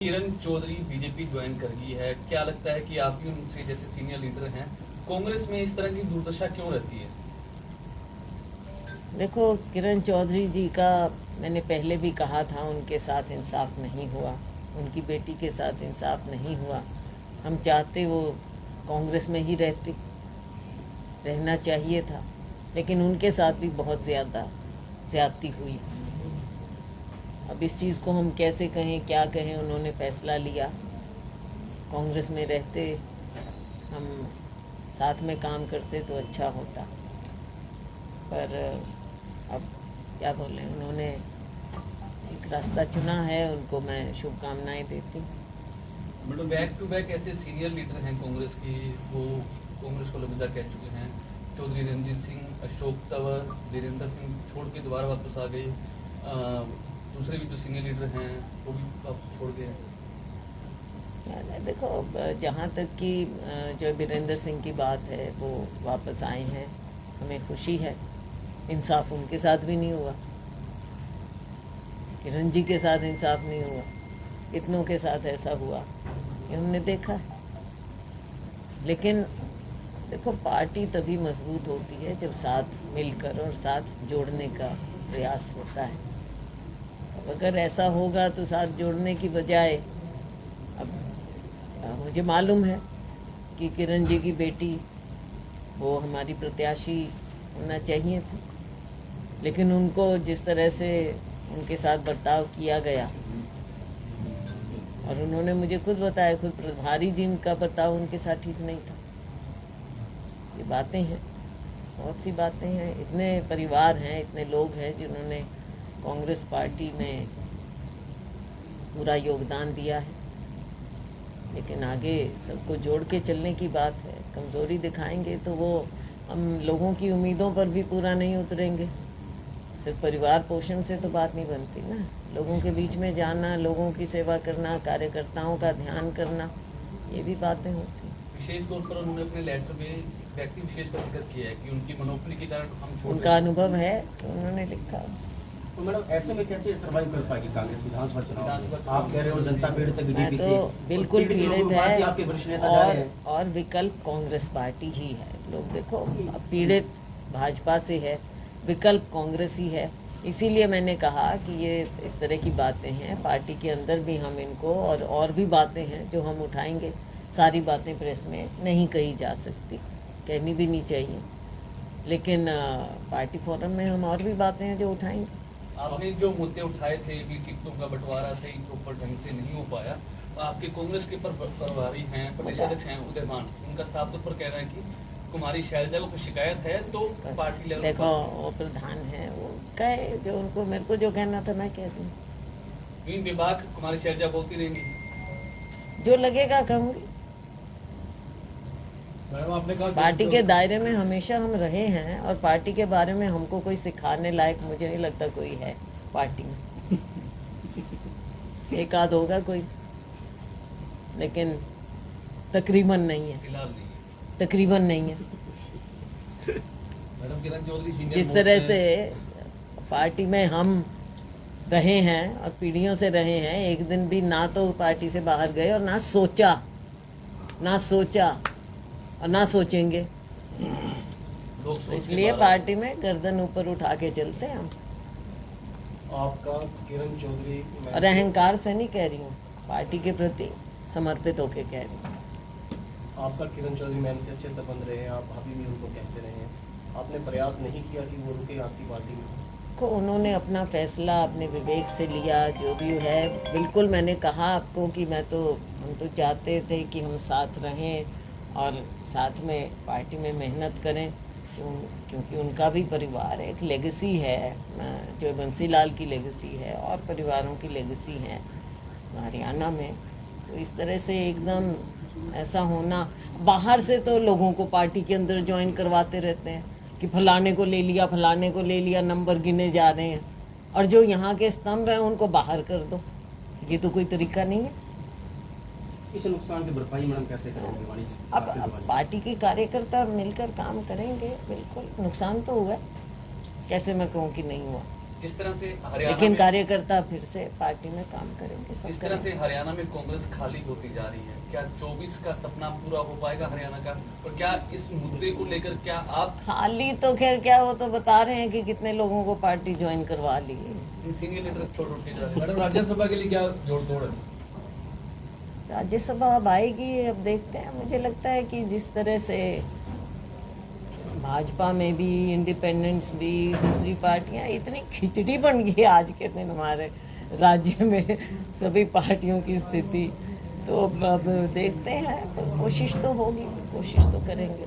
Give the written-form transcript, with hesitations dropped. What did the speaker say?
Kiran Chaudhary BJP join कर गई है, क्या लगता है कि आप भी उनसे जैसे सीनियर लीडर हैं, कांग्रेस में इस तरह की दुर्दशा क्यों रहती है? देखो, किरण चौधरी जी का मैंने पहले भी कहा था, उनके साथ इंसाफ नहीं हुआ, उनकी बेटी के साथ इंसाफ नहीं हुआ। हम चाहते वो कांग्रेस में ही रहना चाहिए था, लेकिन उनके साथ भी बहुत ज़्यादती हुई। अब इस चीज़ को हम कैसे कहें, क्या कहें, उन्होंने फैसला लिया। कांग्रेस में रहते, हम साथ में काम करते तो अच्छा होता, पर अब क्या बोलें, उन्होंने एक रास्ता चुना है, उनको मैं शुभकामनाएं देती हूँ। मतलब बैक टू बैक ऐसे सीनियर लीडर हैं कांग्रेस की, वो कांग्रेस को अलविदा कह चुके हैं। चौधरी रणजीत सिंह, अशोक तंवर, वीरेंद्र सिंह छोड़ के दोबारा वापस आ गए। दूसरे भी जो सीनियर लीडर हैं वो भी वापस छोड़ गए। देखो, जहाँ तक कि जो वीरेंद्र सिंह की बात है, वो वापस आए हैं, हमें खुशी है। इंसाफ उनके साथ भी नहीं हुआ, किरण जी के साथ इंसाफ नहीं हुआ, कितनों के साथ ऐसा हुआ ये हमने देखा है। लेकिन देखो, पार्टी तभी मजबूत होती है जब साथ मिलकर और साथ जोड़ने का प्रयास होता है। अब अगर ऐसा होगा तो साथ जोड़ने की बजाय, अब मुझे मालूम है कि किरण जी की बेटी वो हमारी प्रत्याशी होना चाहिए थी, लेकिन उनको जिस तरह से उनके साथ बर्ताव किया गया, और उन्होंने मुझे खुद बताया, खुद प्रभारी जी का बर्ताव उनके साथ ठीक नहीं था। ये बातें हैं, बहुत सी बातें हैं। इतने परिवार हैं, इतने लोग हैं जिन्होंने कांग्रेस पार्टी में पूरा योगदान दिया है, लेकिन आगे सबको जोड़ के चलने की बात है। कमज़ोरी दिखाएंगे तो वो हम लोगों की उम्मीदों पर भी पूरा नहीं उतरेंगे। सिर्फ परिवार पोषण से तो बात नहीं बनती ना। लोगों के बीच में जाना, लोगों की सेवा करना, कार्यकर्ताओं का ध्यान करना, ये भी बातें होती हैं। विशेष तौर पर उन्होंने अपने लेटर में व्यक्ति विशेष का जिक्र किया है कि उनकी मनोपली के कारण हम छोड़ उनका अनुभव है तो उन्होंने लिखा। तो मैडम, ऐसे में कैसे सर्वाइव कर पाएगी कांग्रेस विधानसभा चुनाव? आप कह रहे हो जनता पीड़ित है मैं बीजेपी तो से, बिल्कुल पीड़ित है, आपके वरिष्ठ नेता जा रहे हैं। और विकल्प कांग्रेस पार्टी ही है। लोग देखो, अब पीड़ित भाजपा से है, विकल्प कांग्रेस ही है। इसीलिए मैंने कहा कि ये इस तरह की बातें हैं, पार्टी के अंदर भी हम इनको, और भी बातें हैं जो हम उठाएंगे। सारी बातें प्रेस में नहीं कही जा सकती, कहनी भी नहीं चाहिए, लेकिन पार्टी फोरम में हम और भी बातें हैं जो उठाएंगे। आपने जो मुद्दे उठाए थे कि टिकटों का बंटवारा सही प्रॉपर ढंग से नहीं हो पाया, तो आपके कांग्रेस के प्रभारी हैं, प्रदेश अध्यक्ष हैं उदयमान, उनका साफ तौर पर कह रहे हैं कि कुमारी शैलजा को कोई शिकायत है तो पार्टी लेवल देखो, वो प्रधान है, वो कहे जो उनको, मेरे को जो कहना था मैं कह दूँ। इन विभाग कुमारी शैलजा बोलती रहेंगी, जो लगेगा कहूँगी। आपने कहा पार्टी के दायरे में हमेशा हम रहे हैं, और पार्टी के बारे में हमको कोई सिखाने लायक मुझे नहीं लगता कोई है पार्टी में। एक आध होगा कोई, लेकिन तकरीबन नहीं है, फिलहाल नहीं है। तकरीबन नहीं है। मैडम किरण चौधरी सीनियर जिस तरह से पार्टी में हम रहे हैं और पीढ़ियों से रहे हैं, एक दिन भी ना तो पार्टी से बाहर गए और ना सोचा और ना सोचेंगे। तो इसलिए पार्टी में गर्दन ऊपर उठा के चलते हैं हम। आपका किरण चौधरी, और अहंकार से नहीं कह रही हूँ, पार्टी के प्रति समर्पित होके कह रही हूँ। आपका किरण चौधरी मैम से अच्छे संबंध रहे हैं, आप अभी भी उनको कहते रहे हैं, आपने प्रयास नहीं किया कि वो रुके आपकी पार्टी में? को उन्होंने अपना फैसला अपने विवेक से लिया, जो भी है। बिल्कुल, मैंने कहा आपको कि हम तो चाहते थे कि हम साथ रहें और साथ में पार्टी में मेहनत करें, क्योंकि उनका भी परिवार एक लेगेसी है, जो बंसीलाल की लेगेसी है और परिवारों की लेगेसी है हरियाणा में। तो इस तरह से एकदम ऐसा होना, बाहर से तो लोगों को पार्टी के अंदर ज्वाइन करवाते रहते हैं कि फलाने को ले लिया, नंबर गिने जा रहे हैं, और जो यहाँ के स्तंभ हैं उनको बाहर कर दो। ये तो कोई तरीका नहीं है। इस नुकसान की भरपाई मैडम कैसे करेंगे? अब पार्टी के कार्यकर्ता मिलकर काम करेंगे। बिल्कुल नुकसान तो हुआ, कैसे मैं कहूँ कि नहीं हुआ। जिस तरह से हरियाणा लेकिन में कार्यकर्ता फिर से पार्टी में काम करेंगे, सब जिस तरह से करेंगे। हरियाणा में कांग्रेस खाली होती जा रही है, क्या 24 का सपना पूरा हो पाएगा हरियाणा का? और क्या इस मुद्दे को लेकर क्या आप खाली तो खैर क्या, वो तो बता रहे हैं कि कितने लोगों को पार्टी ज्वाइन करवा ली। सीनियर लीडर छोड़ के जा रहे हैं? मैडम राज्यसभा के लिए क्या जोड़ तोड़ है? राज्यसभा अब आएगी, अब देखते हैं। मुझे लगता है कि जिस तरह से भाजपा में भी, इंडिपेंडेंस भी, दूसरी पार्टियां, इतनी खिचड़ी बन गई आज के दिन हमारे राज्य में सभी पार्टियों की स्थिति। तो अब देखते हैं, कोशिश तो होगी, कोशिश तो करेंगे।